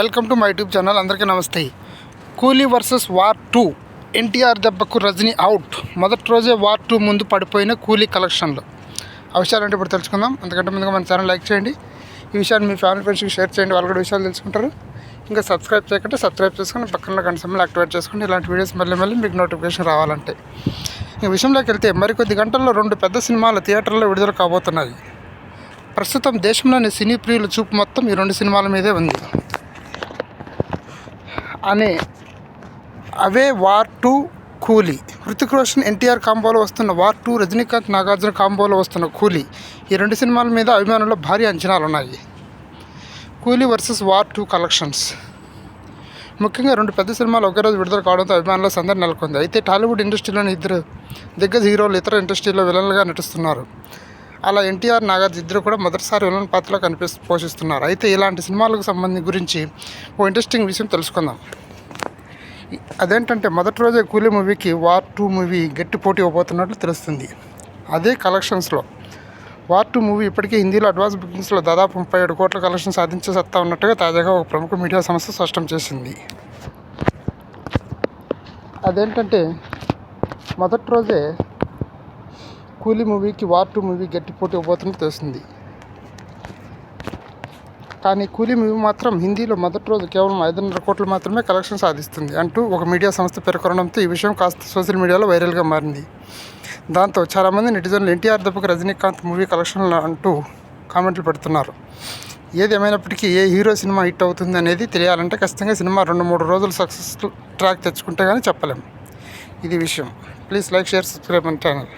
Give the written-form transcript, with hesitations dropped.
Welcome to my YouTube channel. అందరికీ నమస్తే. కూలీ వర్సెస్ వార్ 2, ఎన్టీఆర్ దెబ్బకు రజనీ అవుట్. మొదటి రోజే వార్ 2 ముందు పడిపోయిన కూలీ కలెక్షన్లు. ఆ విషయాలంటే ఇప్పుడు తెలుసుకుందాం. అందుకంటే ముందుగా మన ఛానల్ లైక్ చేయండి, ఈ విషయాన్ని మీ ఫ్యామిలీ ఫ్రెండ్స్కి షేర్ చేయండి, వాళ్ళు కూడా విషయాలు తెలుసుకుంటారు. ఇంకా సబ్స్క్రైబ్ చేయకుంటే సబ్స్క్రైబ్ చేసుకుని పక్కన గంట సింబల్ యాక్టివేట్ చేసుకుని ఇలాంటి వీడియోస్ మళ్ళీ మీకు నోటిఫికేషన్ రావాలంటే. ఈ విషయంలోకి వెళ్తే మరికొద్ది గంటల్లో 2 పెద్ద సినిమాలు థియేటర్లో విడుదల కాబోతున్నాయి. ప్రస్తుతం దేశంలోని సినీ ప్రియుల చూపు మొత్తం ఈ 2 సినిమాల మీదే ఉంది. అవే వార్ 2, కూలీ. హృతిక్ రోషన్ ఎన్టీఆర్ కాంబోలో వస్తున్న వార్ 2, రజనీకాంత్ నాగార్జున కాంబోలో వస్తున్న కూలీ. ఈ 2 సినిమాల మీద అభిమానుల్లో భారీ అంచనాలు ఉన్నాయి. కూలీ వర్సెస్ వార్ 2 కలెక్షన్స్. ముఖ్యంగా 2 పెద్ద సినిమాలు ఒకే రోజు విడుదల కావడంతో అభిమానుల సందడి నెలకొంది. అయితే టాలీవుడ్ ఇండస్ట్రీలోని 2 దిగ్గజ హీరోలు ఇతర ఇండస్ట్రీలో విలన్లుగా నటిస్తున్నారు. అలా ఎన్టీఆర్, నాగార్జున ఇద్దరు కూడా మొదటిసారి విలన్ పాత్రలో పోషిస్తున్నారు. అయితే ఇలాంటి సినిమాలకు గురించి ఓ ఇంట్రెస్టింగ్ విషయం తెలుసుకుందాం. అదేంటంటే మొదటి రోజే కూలీ మూవీకి వార్ 2 మూవీ గట్టి పోటీ ఇవ్వబోతున్నట్లు తెలుస్తుంది. అదే కలెక్షన్స్లో వార్ 2 మూవీ ఇప్పటికే హిందీలో అడ్వాన్స్ బుకింగ్స్లో దాదాపు 37 కోట్ల కలెక్షన్ సాధించే సత్తా ఉన్నట్టుగా తాజాగా ఒక ప్రముఖ మీడియా సంస్థ స్పష్టం చేసింది. అదేంటంటే మొదటి రోజే కూలీ మూవీకి వార్ 2 మూవీ గట్టి పోటీ ఇవ్వబోతున్నట్టు తెలుస్తుంది. కానీ కూలీ మూవీ మాత్రం హిందీలో మొదటి రోజు కేవలం 5.5 కోట్లు మాత్రమే కలెక్షన్ సాధిస్తుంది అంటూ ఒక మీడియా సంస్థ పేర్కొనడంతో ఈ విషయం కాస్త సోషల్ మీడియాలో వైరల్గా మారింది. దాంతో చాలామంది నెటిజన్లు ఎన్టీఆర్ దెబ్బకు రజనీకాంత్ మూవీ కలెక్షన్లు అంటూ కామెంట్లు పెడుతున్నారు. ఏది ఏమైనప్పటికీ ఏ హీరో సినిమా హిట్ అవుతుంది అనేది తెలియాలంటే ఖచ్చితంగా సినిమా 2-3 రోజులు సక్సెస్ ట్రాక్ తెచ్చుకుంటే కానీ చెప్పలేం. ఇది విషయం. Please like, share, subscribe my channel.